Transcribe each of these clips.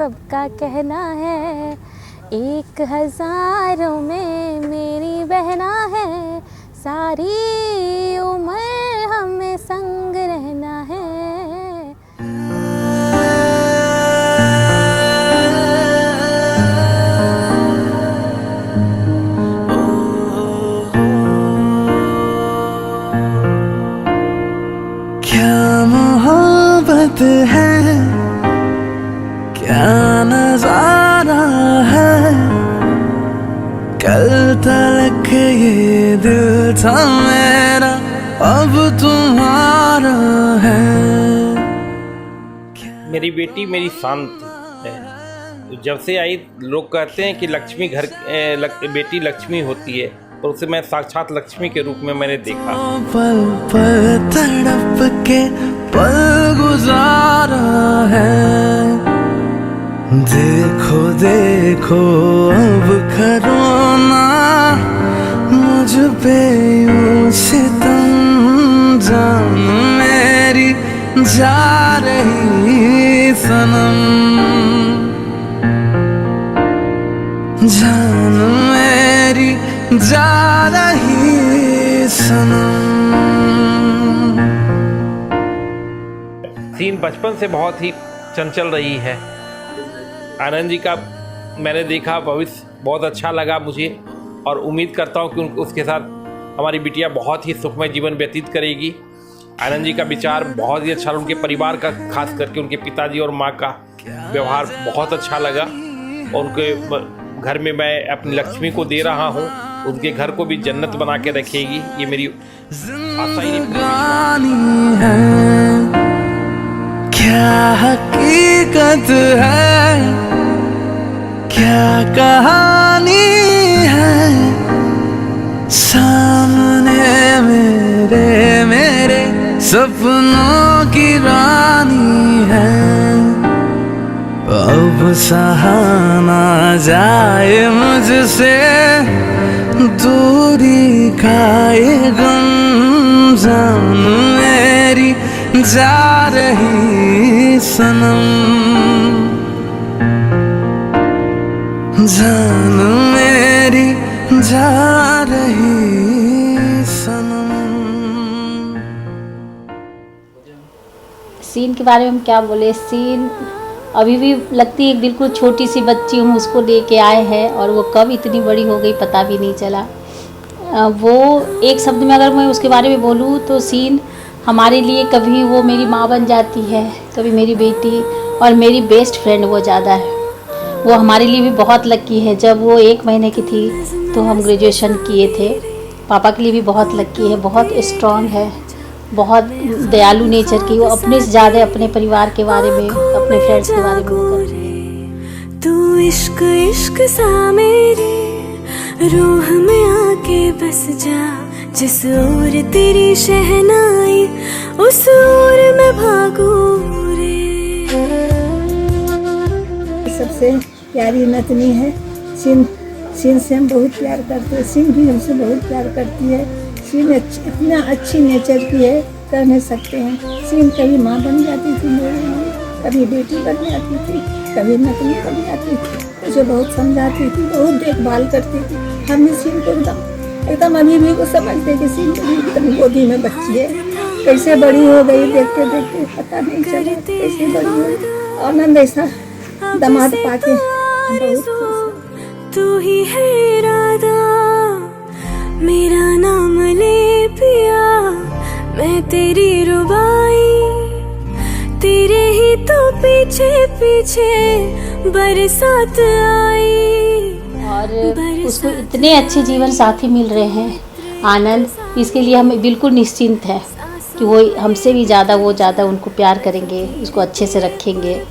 सबका कहना है, 1000 में मेरी बहना है, सारी उम्र हमें संग रहना है। क्या मोहब्बत है, क्या नजारा है, कल तक ये दिल था मेरा, अब तुम्हारा है। मेरी बेटी मेरी शांत है। जब से आई लोग कहते हैं कि लक्ष्मी घर बेटी लक्ष्मी होती है, तो उसे मैं साक्षात लक्ष्मी के रूप में मैंने देखा। पल पल तड़प के पल गुजारा है, देखो देखो अब करो ना मुझ पे यूं सितम, जान मेरी जा रही सनम, जान मेरी जा रही सनम। सीन बचपन से बहुत ही चंचल रही है। आनंद जी का मैंने देखा भविष्य बहुत अच्छा लगा मुझे, और उम्मीद करता हूँ कि उसके साथ हमारी बिटिया बहुत ही सुखमय जीवन व्यतीत करेगी। आनंद जी का विचार बहुत ही अच्छा, उनके परिवार का, खास करके उनके पिताजी और माँ का व्यवहार बहुत अच्छा लगा। और उनके घर में मैं अपनी लक्ष्मी को दे रहा हूँ, उनके घर को भी जन्नत बना के रखेगी, ये मेरी आशा ही है। क्या हकीकत है, क्या कहानी है, सामने मेरे सपनों की रानी है। अब सहा ना जाए मुझसे दूरी का ये गम, जान मेरी जा रही सनम, जान मेरी जा रही सनम। सीन के बारे में हम क्या बोले। सीन अभी भी लगती है बिल्कुल छोटी सी बच्ची हूँ, उसको लेके आए हैं, और वो कब इतनी बड़ी हो गई पता भी नहीं चला। वो एक शब्द में अगर मैं उसके बारे में बोलूँ तो सीन हमारे लिए कभी वो मेरी माँ बन जाती है, कभी मेरी बेटी, और मेरी बेस्ट फ्रेंड वो ज़्यादा है। वो हमारे लिए भी बहुत लकी है। जब वो 1 महीने की थी तो हम ग्रेजुएशन किए थे। पापा के लिए भी बहुत लकी है, बहुत स्ट्रॉन्ग है, बहुत दयालु नेचर की। वो अपने से ज़्यादा अपने परिवार के बारे में, अपने फ्रेंड्स के बारे में करती है। तू इश्क इश्क सा मेरी रूह में आके बस जा, जिस ओर तेरी शहनाई उस ओर मैं भागूं रे। सबसे प्यारी नतनी है सीन। सीन से हम बहुत प्यार करते हैं, सीन भी हमसे बहुत प्यार करती है। सीन इतना अच्छी नेचर की है, कह नहीं सकते हैं। सीन कभी माँ बन जाती थी मेरी माँ, कभी बेटी बन जाती थी, कभी नतनी बन जाती थी। मुझे बहुत समझाती थी, बहुत देखभाल करती थी। हम भी सीन को एकदम अभी भी को समझते कि सीन एकदम गोदी में बच्ची है। कैसे बड़ी हो गई देखते देखते पता नहीं चला कैसे बड़ी हो गई। आनंद ऐसा दामाद पाके बहुत खुश। तू ही है इरादा, मेरा नाम ले पिया, मैं तेरी रुबाई, तेरे ही तो पीछे पीछे बरसात आई। और उसको इतने अच्छे जीवन साथी मिल रहे हैं आनंद, इसके लिए हम बिल्कुल निश्चिंत हैं कि वो हमसे भी ज़्यादा उनको प्यार करेंगे, उसको अच्छे से रखेंगे।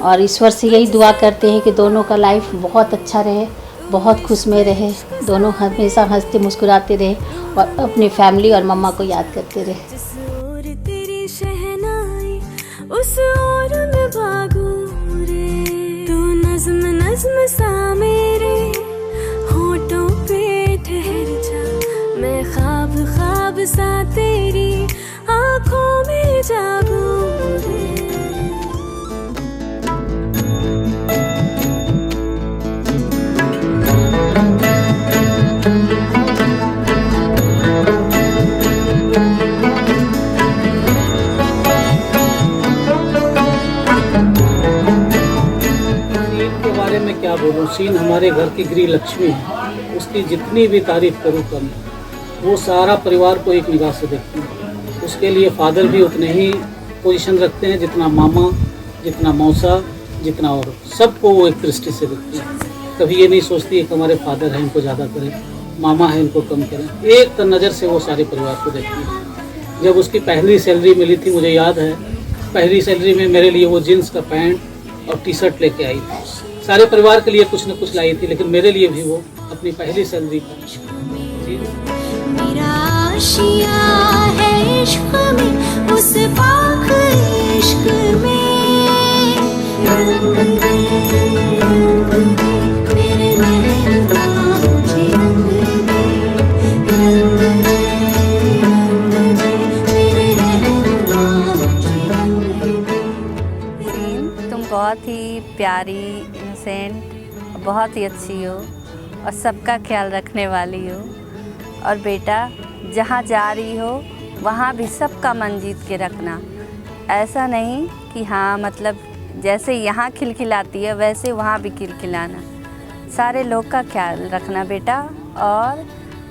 और ईश्वर से यही दुआ करते हैं कि दोनों का लाइफ बहुत अच्छा रहे, बहुत खुश में रहे, दोनों हमेशा हंसते मुस्कुराते रहे और अपनी फैमिली और मम्मा को याद करते रहे। तेरी शहनाई उस ओर में भागूं रे, तू नज़्म नज़्म सा मेरे होठों पे ठहर जा, मैं ख्वाब ख्वाब सा तेरी आँखों में जागूं रे। सीन हमारे घर की गृह लक्ष्मी है, उसकी जितनी भी तारीफ करूँ कम। वो सारा परिवार को एक निगाह से देखती है। उसके लिए फादर भी उतने ही पोजीशन रखते हैं जितना मामा, जितना मौसा, जितना और सबको वो एक दृष्टि से देखती है। कभी ये नहीं सोचती है कि हमारे फादर हैं इनको ज़्यादा करें, मामा है इनको कम करें। एक नज़र से वो सारे परिवार को देखती है। जब उसकी पहली सैलरी मिली थी, मुझे याद है, पहली सैलरी में मेरे लिए वो जीन्स का पैंट और टी शर्ट लेके आई थी। सारे परिवार के लिए कुछ न कुछ लाई थी, लेकिन मेरे लिए भी वो अपनी पहली सैलरी पर मेरा आशिया है इश्क में, उस पाक इश्क में मेरे महबूबा मुझे रंग दे, मेरे महबूबा मुझे रंग दे। तुम बहुत ही प्यारी, इनोसेंट, बहुत ही अच्छी हो और सबका ख्याल रखने वाली हो। और बेटा, जहाँ जा रही हो वहाँ भी सबका मन जीत के रखना। ऐसा नहीं कि हाँ मतलब जैसे यहाँ खिलखिलाती है वैसे वहाँ भी खिलखिलाना। सारे लोग का ख्याल रखना बेटा, और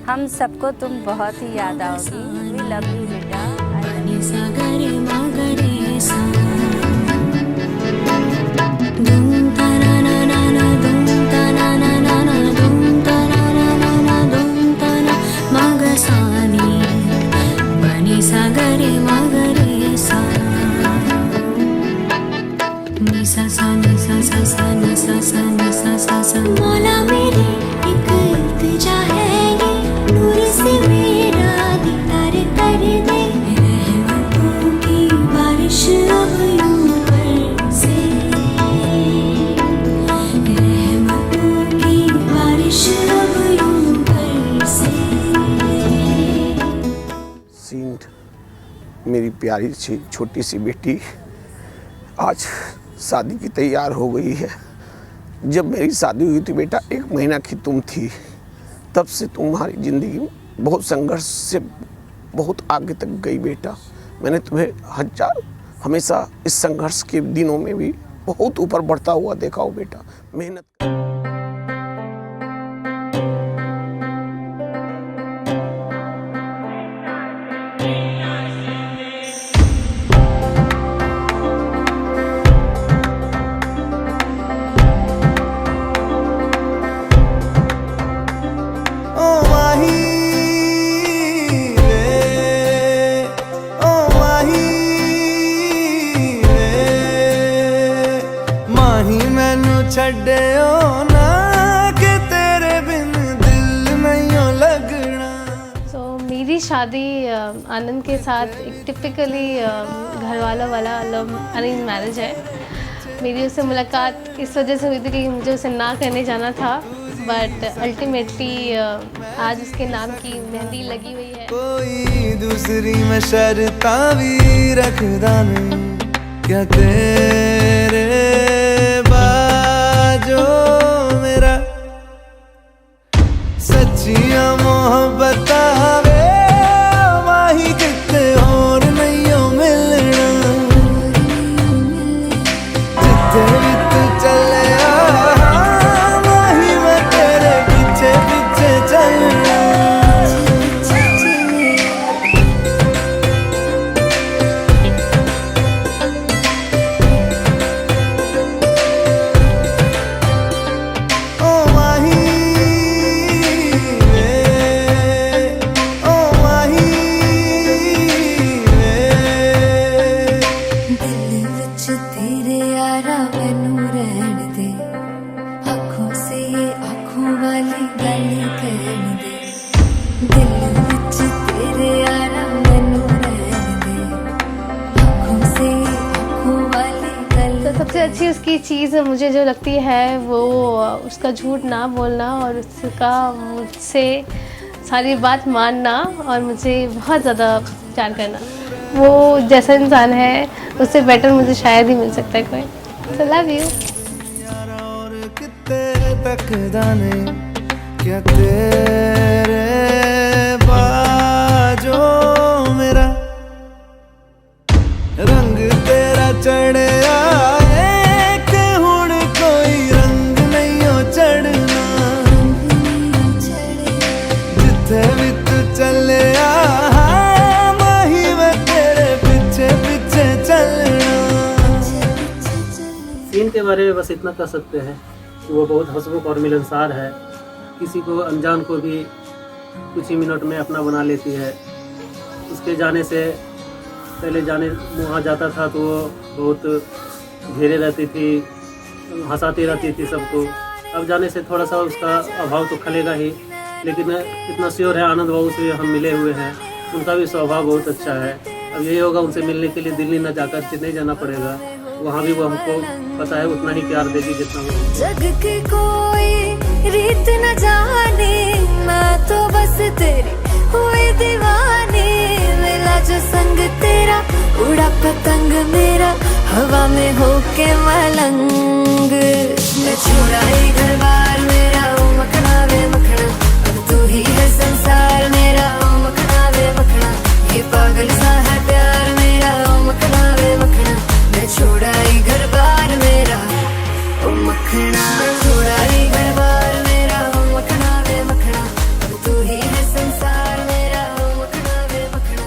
हम सबको तुम बहुत ही याद आओगी। वी लव यू बेटा। मौला मेरी एक इल्तिजा है ये, नूर से मेरा दीदार कर दे, रहमतों की बारिश अब यूं बरसे, रहमतों की बारिश अब यूं बरसे। सीन मेरी प्यारी सी छोटी सी बेटी आज शादी की तैयार हो गई है। जब मेरी शादी हुई थी बेटा, 1 महीना की तुम थी। तब से तुम्हारी ज़िंदगी में बहुत संघर्ष से बहुत आगे तक गई बेटा। मैंने तुम्हें हमेशा इस संघर्ष के दिनों में भी बहुत ऊपर बढ़ता हुआ देखा हो बेटा। मेहनत छड्डियो ना कि तेरे बिन दिल नहीं लगना। तो मेरी शादी आनंद के साथ एक टिपिकली घर वाला लव अरेंज मैरिज है। मेरी उससे मुलाकात इस वजह से हुई थी कि मुझे उसे ना करने जाना था, बट अल्टीमेटली आज उसके नाम की मेहंदी लगी हुई है। कोई दूसरी में शर्ता भी रखदा नहीं, क्या तेरे जो मेरा सच्चियां मोहब्बत वे माही किते और नहीं मिलना। जिथे भी तू चले माही मैं तेरे पीछे पीछे चलना। सबसे अच्छी उसकी चीज़ मुझे जो लगती है वो उसका झूठ ना बोलना और उसका मुझसे सारी बात मानना और मुझे बहुत ज़्यादा प्यार करना। वो जैसा इंसान है उससे बेटर मुझे शायद ही मिल सकता है कोई। So love you। क्या तेरे बाजो मेरा रंग तेरा चढ़ आए कि हुण कोई रंग नहीं हो चढ़ के बारे में बस इतना कह सकते हैं कि वो बहुत हंसमुख और मिलनसार है। किसी को अनजान को भी कुछ ही मिनट में अपना बना लेती है। उसके जाने से पहले वहाँ जाता था तो वो बहुत घेरे रहती थी, हंसाती रहती थी सबको। अब जाने से थोड़ा सा उसका अभाव तो खलेगा ही, लेकिन इतना श्योर है आनंद बाबू से हम मिले हुए हैं, उनका भी स्वभाव बहुत अच्छा है। अब यही होगा उनसे मिलने के लिए दिल्ली न जाकर चेन्नई जाना पड़ेगा, वहाँ भी वो हमको पता है उतना ही प्यार देगी जितना वो। जग की कोई रीत न जाने, मैं तो बस तेरी हुई दीवानी। मिला जो संग तेरा, उड़ा पतंग मेरा, हवा में होके मलंग। मैं छुड़ाई घर बार मेरा, ओ मखना वे मखना, अब तू ही है संसार मेरा, ओ मखना वे मखना। ये पागल सा है प्यार मेरा, ओ मखना वे मखना। मैं छुड़ाई घर बार मेरा, ओ मखना। छुड़ाई घर बार मेरा, ओ मखना वे मखना, अब तू ही है संसार मेरा, ओ मखना वे मखना।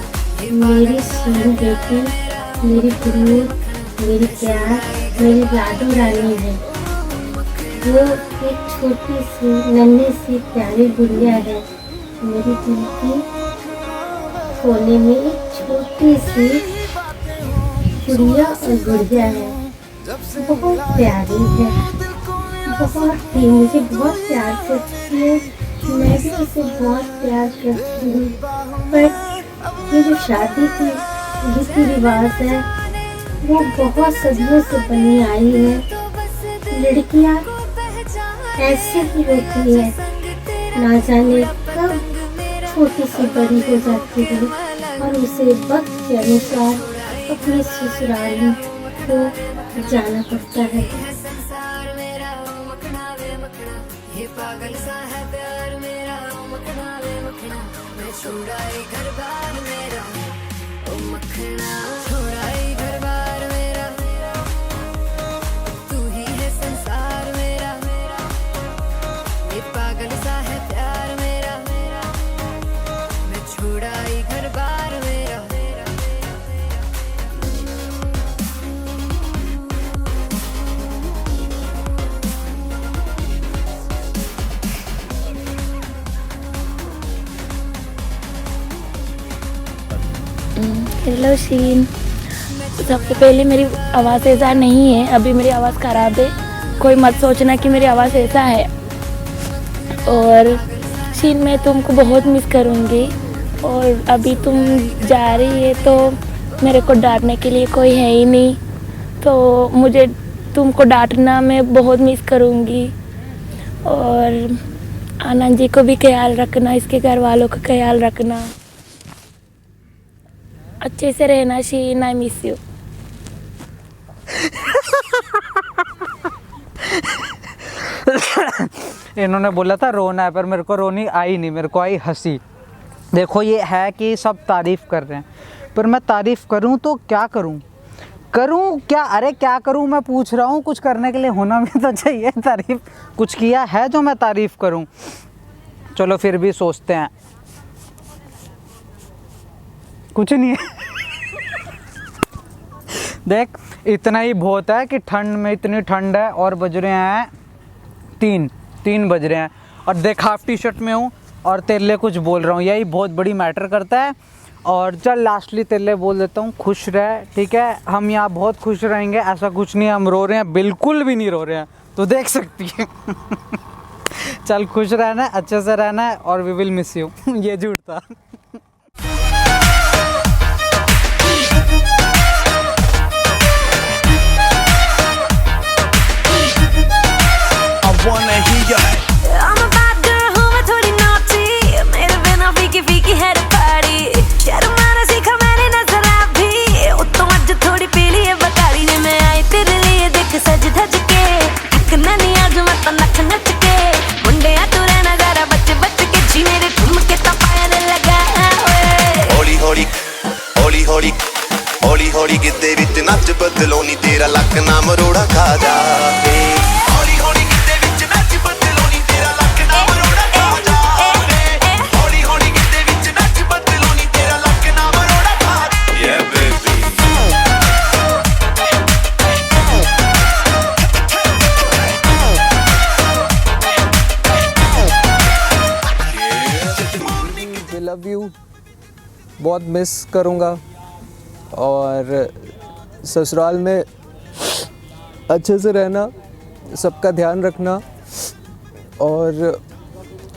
मेरी शीन बेटी, मेरी गुरु, मेरी प्यार, मेरी लाडो रानी है। वो एक छोटी सी नन्ही सी प्यारी गुड़िया है। मेरी दिल की कोने में एक छोटी सी गुड़िया और गुड़िया है, बहुत प्यारी है, बहुत ही मुझे बहुत प्यार करती है। मैं भी उसे बहुत प्यार करती हूँ। पर ये जो शादी की रीति रिवाज है वो बहुत सदियों से बनी आई है। लड़कियाँ ऐसे ही होती है, ना जाने कब छोटी सी बड़ी हो जाती है और उसे वक्त के अनुसार अपने ससुराल को जाना पड़ता है। ये पागल सा है प्यार मेरा, ओ मखना वे मखना। मैं छुड़ाई घर बार मेरा, ओ मखना। छुड़ाई घर बार मेरा, तू ही है संसार मेरा। ये पागल सा है प्यार मेरा, मैं छुड़ाई घर बार मेरा। हेलो शीन, सबसे पहले मेरी आवाज़ ऐसा नहीं है, अभी मेरी आवाज़ ख़राब है, कोई मत सोचना कि मेरी आवाज़ ऐसा है। और शीन मैं तुमको बहुत मिस करूँगी, और अभी तुम जा रही है तो मेरे को डांटने के लिए कोई है ही नहीं, तो मुझे तुमको डांटना मैं बहुत मिस करूँगी। और आनंद जी को भी ख्याल रखना, इसके घर वालों का ख्याल रखना, अच्छे से रहना शीन, आई मिस यू। इन्होंने बोला था रोना है, पर मेरे को रोनी आई नहीं, मेरे को आई हंसी। देखो ये है कि सब तारीफ़ कर रहे हैं, पर मैं तारीफ़ करूं तो क्या करूं क्या? अरे क्या करूं मैं पूछ रहा हूं, कुछ करने के लिए होना भी तो चाहिए। तारीफ़ कुछ किया है जो मैं तारीफ़ करूं? चलो फिर भी सोचते हैं, कुछ नहीं है। देख इतना ही बहुत है कि ठंड में इतनी ठंड है और बज रहे हैं 3 बज रहे हैं, और देख हाफ टी शर्ट में हूँ और तेरे लिए कुछ बोल रहा हूँ, यही बहुत बड़ी मैटर करता है। और चल लास्टली तेरे लिए बोल देता हूँ, खुश रह, ठीक है? हम यहाँ बहुत खुश रहेंगे, ऐसा कुछ नहीं हम रो रहे हैं, बिल्कुल भी नहीं रो रहे हैं, तो देख सकती है। चल खुश रहना है, अच्छे से रहना है, और वी विल मिस यू। ये झूठ था। I'm a bad girl हूँ मैं थोड़ी naughty, मेरे बिना फीकी फीकी है पार्टी। यार मारा सीखा मैंने नजर भी, तो आज थोड़ी पीली है बकारी ने। मैं आई तेरे लिए देख सज धज के, थकना नहीं आज मैं तो नच नच के। मुंडे तू रहना जरा बच बच के, जी मेरे ठुमके तो पायल लगा। हौली हौली हौली हौली हौली हौली गिद्दे विच नच बदलो नी, तेरा लक ना मरोड़ा खा जावे। हौली हौली गिद्दे विच नच बदलो नी, तेरा लक ना मरोड़ा खा जावे। हौली हौली गिद्दे विच नच बदलो नी, तेरा लक ना मरोड़ा खा जावे। Yeah baby लव यू, बहुत मिस करूँगा और ससुराल में अच्छे से रहना, सबका ध्यान रखना और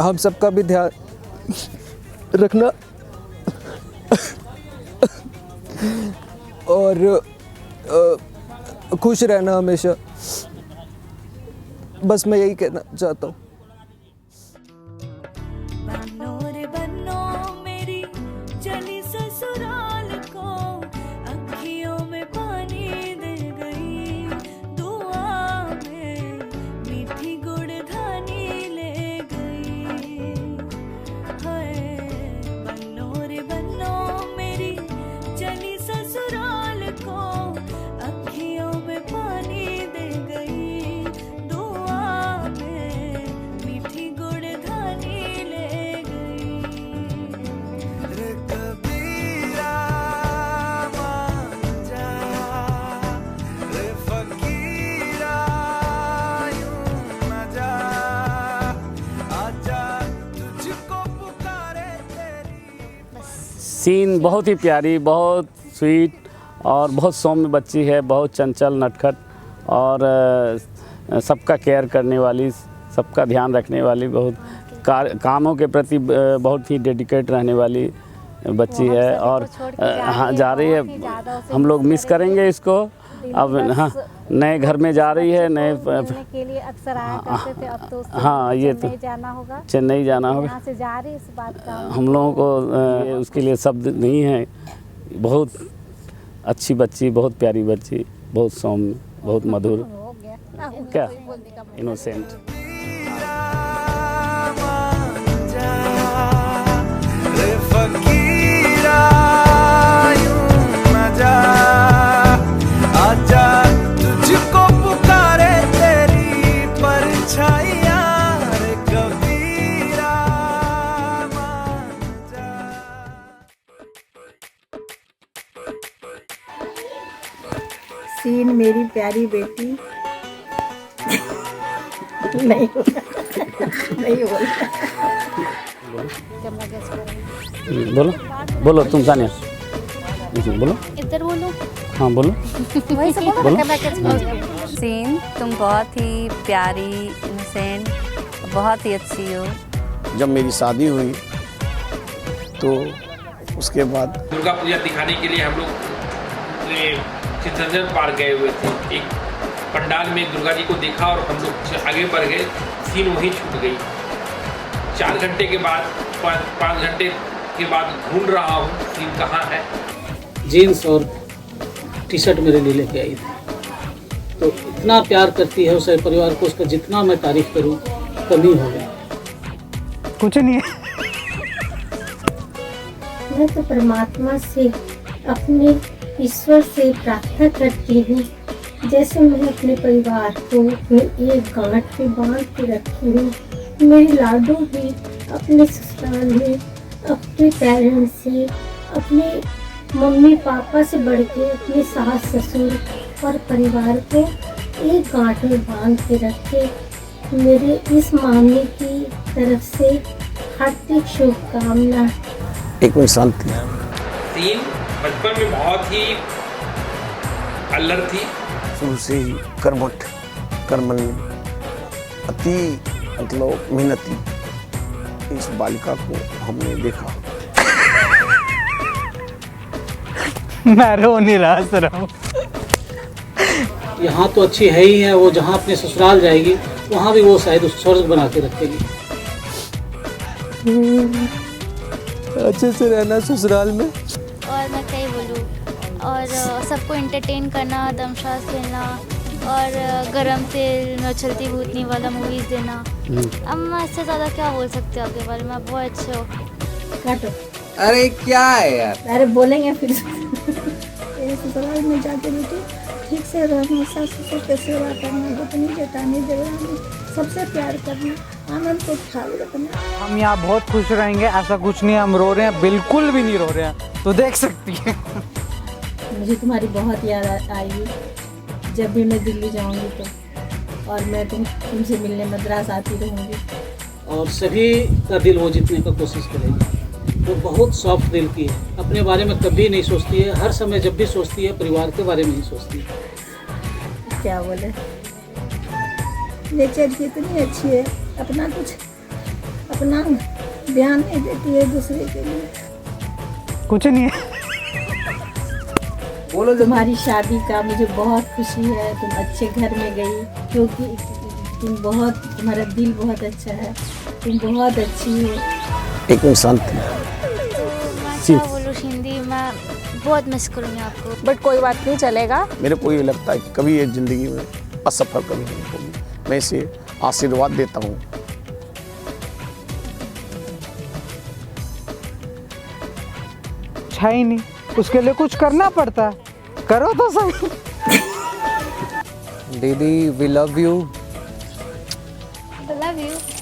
हम सबका भी ध्यान रखना और खुश रहना हमेशा। बस मैं यही कहना चाहता हूँ। बनो रे बनो मेरी चली ससुराल को, अखियों में पानी दे गई, दुआ में मीठी गुड़धानी ले गई। हाय बनो रे बनो मेरी चली ससुराल को, अखियों में पानी दे गई, दुआ में मीठी गुड़धानी ले गई। रे कबीरा मान जा, रे फकीरा यूं न जा, आजा तुझको पुकारे तेरी। सीन बहुत ही प्यारी, बहुत स्वीट और बहुत सौम्य बच्ची है, बहुत चंचल नटखट और सबका केयर करने वाली, सबका ध्यान रखने वाली, बहुत कामों के प्रति बहुत ही डेडिकेट रहने वाली बच्ची है। और हाँ जा रही है, हम लोग मिस करेंगे इसको। अब हाँ नए घर में जा रही है, नए के लिए अक्सर आया करते थे, अब तो हाँ ये तो जाना होगा, चेन्नई जाना होगा। यहाँ से जा रही इस बात का हम लोगों को उसके लिए शब्द नहीं है। बहुत अच्छी बच्ची, बहुत प्यारी बच्ची, बहुत सौम्य, बहुत मधुर, क्या इनोसेंट। रे फकीरा यूं न जा, आजा तुझको पुकारे तेरी परछाइयाँ। रे कबीरा मान जा। सीन मेरी प्यारी बेटी नहीं नहीं बोलता। बोलो बोलो तुम सानिया, बोलो इधर बोलो। हाँ बोलो वही सब बोलो, बोलो। Camera catch. सीन तुम बहुत ही प्यारी, इनोसेंट, बहुत ही अच्छी हो। जब मेरी शादी हुई तो उसके बाद दुर्गा पूजा दिखाने के लिए हम लोग चित्तरंजन पार्क गए हुए थे। एक पंडाल में दुर्गा जी को देखा और हम लोग आगे बढ़ गए, सीन वहीं छूट गई। 4 घंटे के बाद 5 घंटे के बाद ढूंढ रहा हूँ सीन कहाँ है। जीन्स और टी शर्ट मेरे लिए लेके आई थी। तो इतना प्यार करती है उस परिवार को, उसका जितना मैं तारीफ करूँ कमी होगा। कुछ नहीं है। मैं तो परमात्मा से, अपने ईश्वर से प्रार्थना करती हूँ, जैसे मैं अपने परिवार को एक गांठ पे बांध के रखी हूँ। मेरी लाडो भी अपने ससुराल में अपने पेरेंट्स से, अपने मम्मी पापा से बढ़ के अपने सास ससुर और परिवार को एक गांठ में बांध के रखे। मेरे इस मामले की तरफ से हार्दिक शुभकामना। एक मिनट शांति। सीन बचपन में बहुत ही अल्लड़ थी, शुरू से ही कर्मठ, कर्मण्य, अति मतलब मेहनती इस बालिका को हमने देखा। मैं रो नहीं रहा, हंस रहा हूँ। यहाँ तो अच्छी है ही है, वो जहाँ अपने ससुराल जाएगी वहाँ भी वो शायद उस स्वर्ग बना के रखेगी। अच्छे से रहना ससुराल में। और मैं क्या ही बोलूँ, और सबको एंटरटेन करना, दमशास खेलना और गरम तेल में उछलती भूतनी वाला मूवीज़ देना। अब मैं इससे ज़्यादा क्या बोल सकते हो आपके बारे में, आप बहुत अच्छे हो। काटो। अरे क्या है यार, अरे बोलेंगे फिर। ससुराल में जाके बेटे ठीक से रहना, सास ससुर की सेवा करना, गोतनी जेठानी देवरानी सबसे प्यार करना, आनंद को ख्याल रखना। हम यहाँ बहुत खुश रहेंगे, ऐसा कुछ नहीं हम रो रहे हैं, बिल्कुल भी नहीं रो रहे हैं, तो देख सकती है। मुझे तुम्हारी बहुत याद आएगी जब भी मैं दिल्ली जाऊंगी तो, और मैं तुमसे मिलने मद्रास आती रहूँगी। और सभी का दिल वो जीतने का कोशिश करेगी। वो बहुत सॉफ्ट दिल की है, अपने बारे में कभी नहीं सोचती है, हर समय जब भी सोचती है परिवार के बारे में ही सोचती है। क्या बोले, नेचर की इतनी अच्छी है, अपना ध्यान नहीं देती है दूसरे के लिए। कुछ नहीं है। बोलो, तुम्हारी शादी का मुझे बहुत खुशी है, तुम अच्छे घर में गई, क्योंकि तुम्हारा दिल बहुत अच्छा है, तुम बहुत अच्छी हो। एकदम शांत। मैं क्या बोलूँ हिंदी, मैं बहुत मिस करूँगी आपको। बट कोई बात नहीं, चलेगा। मेरे को ये लगता है कि कभी ये ज़िंदगी में असफल कभी नहीं होगी। मैं इसे आशीर्वाद देता हूँ। अच्छा ही नहीं, उसके लिए कुछ करना पड़ता है, करो तो सही। दीदी we love you. I love you.